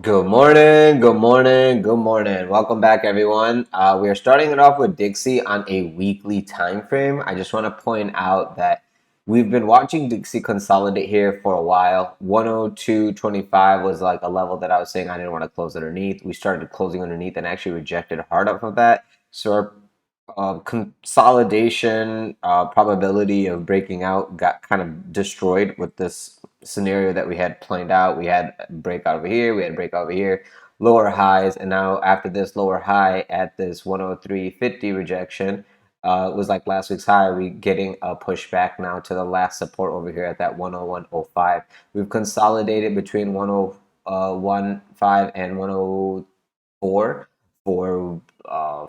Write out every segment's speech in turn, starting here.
Good morning, good morning, good morning. Welcome back, everyone. We are starting it off with Dixie on a weekly time frame. I just want to point out that we've been watching Dixie consolidate here for a while. 102.25 was like a level that I was saying I didn't want to close underneath. We started closing underneath and actually rejected hard off of that. So our consolidation probability of breaking out got kind of destroyed with this scenario that we had planned out. We had breakout over here, we had breakout over here, lower highs, and now after this lower high at this 103.50 rejection, it was like last week's high. We getting a pushback now to the last support over here at that 101.05. We've consolidated between 101.5 and 104 for a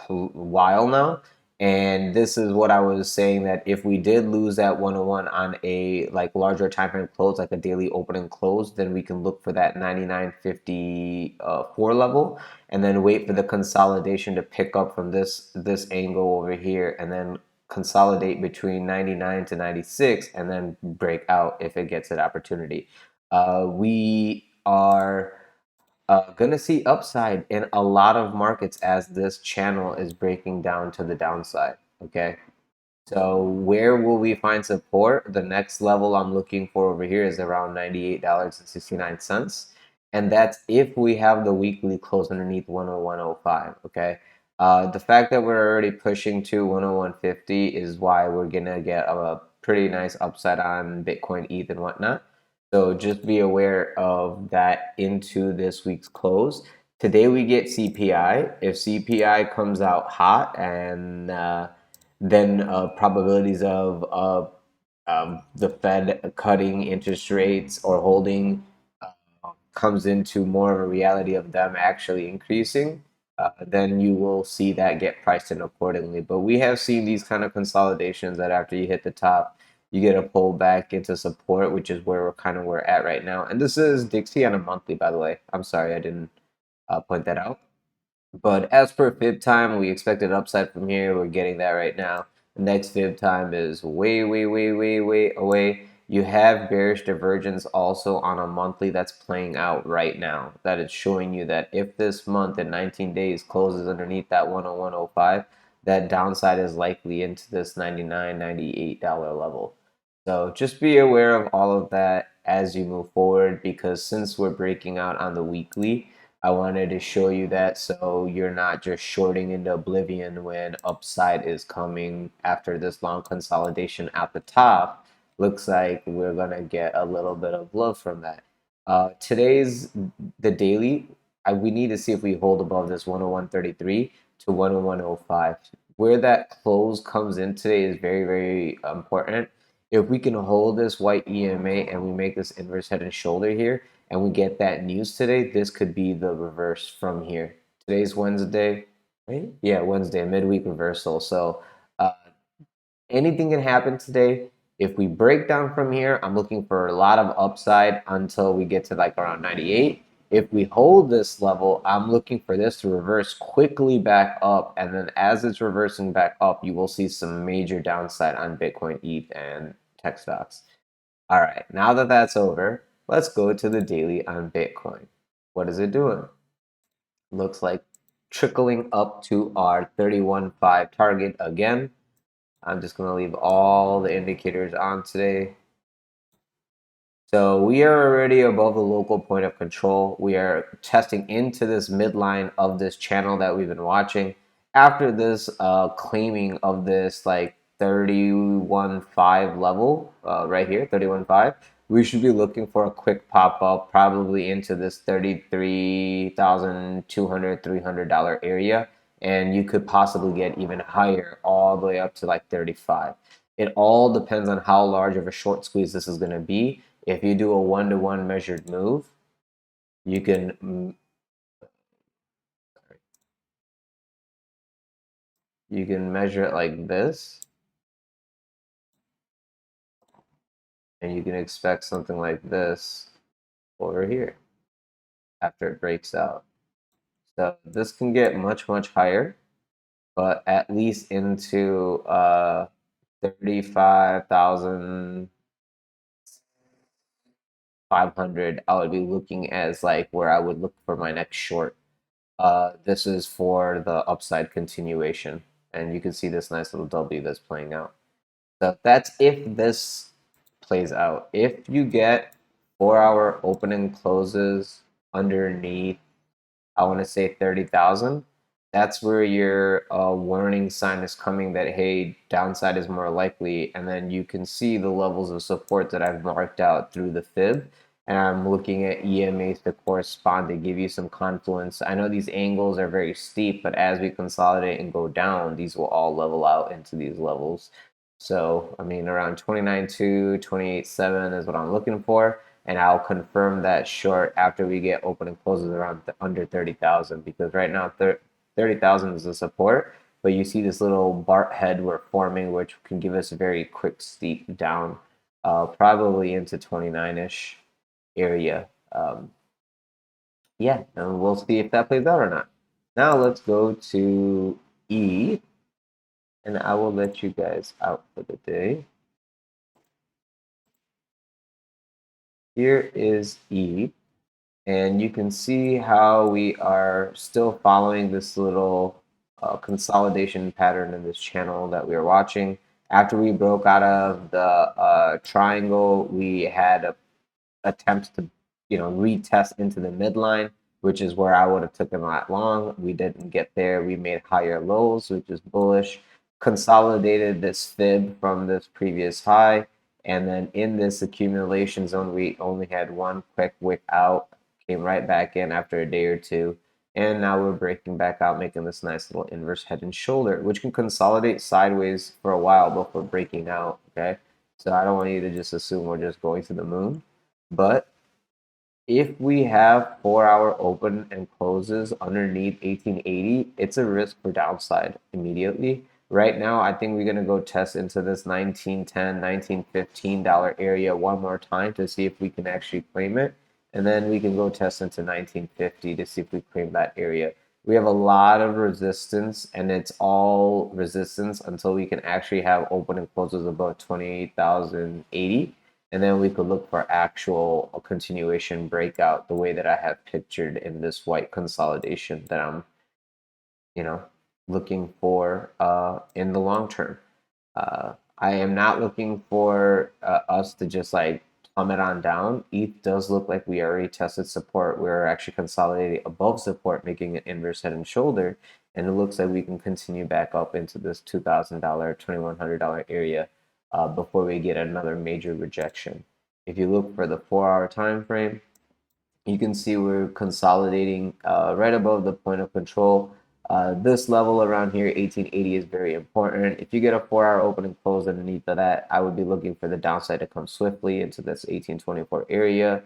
while now. And this is what I was saying, that if we did lose that 101 on a like larger time frame close, like a daily open and close, then we can look for that 99.54 level and then wait for the consolidation to pick up from this angle over here and then consolidate between 99 to 96 and then break out if it gets an opportunity. We are going to see upside in a lot of markets as this channel is breaking down to the downside. Okay. So where will we find support? The next level I'm looking for over here is around $98.69. And that's if we have the weekly close underneath 101.05. Okay. The fact that we're already pushing to 101.50 is why we're going to get a pretty nice upside on Bitcoin, ETH, and whatnot. So just be aware of that into this week's close. Today we get CPI. If CPI comes out hot and then probabilities of the Fed cutting interest rates or holding comes into more of a reality of them actually increasing, then you will see that get priced in accordingly. But we have seen these kind of consolidations that after you hit the top, you get a pullback into support, which is where we're at right now. And this is Dixie on a monthly, by the way. I'm sorry I didn't point that out. But as per fib time, we expected upside from here. We're getting that right now. The next fib time is way, way, way, way, way away. You have bearish divergence also on a monthly that's playing out right now. That is showing you that if this month in 19 days closes underneath that 101.05, that downside is likely into this $99, $98 level. So just be aware of all of that as you move forward, because since we're breaking out on the weekly, I wanted to show you that so you're not just shorting into oblivion when upside is coming after this long consolidation at the top. Looks like we're gonna get a little bit of love from that. Today's the daily. We need to see if we hold above this 101.33 to 101.05. Where that close comes in today is very, very important. If we can hold this white EMA and we make this inverse head and shoulder here, and we get that news today, this could be the reverse from here. Today's Wednesday, right? Yeah, Wednesday, midweek reversal. So anything can happen today. If we break down from here, I'm looking for a lot of upside until we get to like around 98. If we hold this level, I'm looking for this to reverse quickly back up. And then as it's reversing back up, you will see some major downside on Bitcoin, ETH, and tech stocks. All right, now that that's over, let's go to the daily on Bitcoin. What is it doing? Looks like trickling up to our 31.5 target again. I'm just going to leave all the indicators on today. So we are already above the local point of control. We are testing into this midline of this channel that we've been watching. After this claiming of this like 31.5 level right here, 31.5, we should be looking for a quick pop up probably into this $33,200, $300 area. And you could possibly get even higher all the way up to like 35. It all depends on how large of a short squeeze this is going to be. If you do a one-to-one measured move, you can measure it like this, and you can expect something like this over here after it breaks out. So this can get much, much higher, but at least into 35,000 500, I would be looking as like where I would look for my next short. This is for the upside continuation, and you can see this nice little W that's playing out. So that's if this plays out. If you get 4-hour opening closes underneath, I want to say 30,000, that's where your warning sign is coming that, hey, downside is more likely. And then you can see the levels of support that I've marked out through the fib. And I'm looking at EMAs to correspond to give you some confluence. I know these angles are very steep, but as we consolidate and go down, these will all level out into these levels. So, I mean, around 29.2, 28.7 is what I'm looking for. And I'll confirm that short after we get open and closes around under 30,000, because right now 30,000 is the support, but you see this little BART head we're forming, which can give us a very quick steep down, probably into 29-ish area. Yeah, and we'll see if that plays out or not. Now let's go to E, and I will let you guys out for the day. Here is E. And you can see how we are still following this little consolidation pattern in this channel that we are watching. After we broke out of the triangle, we had attempts to, retest into the midline, which is where I would have taken that long. We didn't get there. We made higher lows, which is bullish. Consolidated this fib from this previous high. And then in this accumulation zone, we only had one quick wick out, came right back in after a day or two. And now we're breaking back out, making this nice little inverse head and shoulder, which can consolidate sideways for a while before breaking out, okay? So I don't want you to just assume we're just going to the moon. But if we have 4-hour open and closes underneath 1880, it's a risk for downside immediately. Right now, I think we're going to go test into this $19.10, $19.15 area one more time to see if we can actually claim it. And then we can go test into 1950 to see if we claim that area. We have a lot of resistance, and it's all resistance until we can actually have open and closes above 28,080. And then we could look for actual continuation breakout the way that I have pictured in this white consolidation that I'm, looking for in the long term. I am not looking for us to just like plummet on down. ETH does look like we already tested support. We're actually consolidating above support, making an inverse head and shoulder. And it looks like we can continue back up into this $2,000, $2,100 area before we get another major rejection. If you look for the 4-hour time frame, you can see we're consolidating right above the point of control. This level around here, 1880, is very important. If you get a 4-hour open and close underneath of that, I would be looking for the downside to come swiftly into this 1824 area,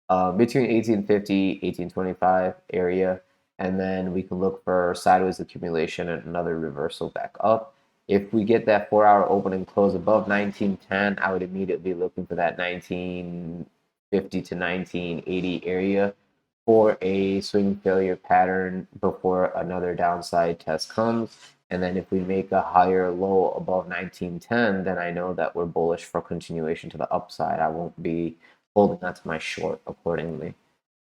between 1850, 1825 area, and then we can look for sideways accumulation and another reversal back up. If we get that 4-hour open and close above 1910, I would immediately be looking for that 1950 to 1980 area for a swing failure pattern before another downside test comes. And then if we make a higher low above 1910, then I know that we're bullish for continuation to the upside. I won't be holding on to my short accordingly.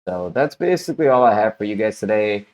So that's basically all I have for you guys today.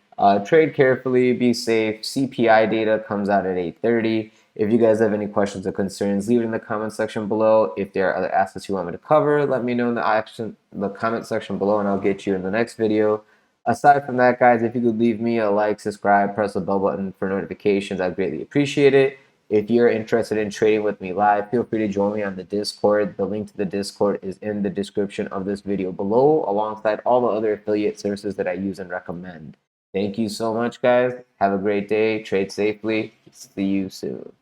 Trade carefully, be safe. CPI data comes out at 8:30. If you guys have any questions or concerns, leave it in the comment section below. If there are other assets you want me to cover, let me know in the comment section below, and I'll get you in the next video. Aside from that, guys, if you could leave me a like, subscribe, press the bell button for notifications, I'd greatly appreciate it. If you're interested in trading with me live, feel free to join me on the Discord. The link to the Discord is in the description of this video below, alongside all the other affiliate services that I use and recommend. Thank you so much, guys. Have a great day. Trade safely. See you soon.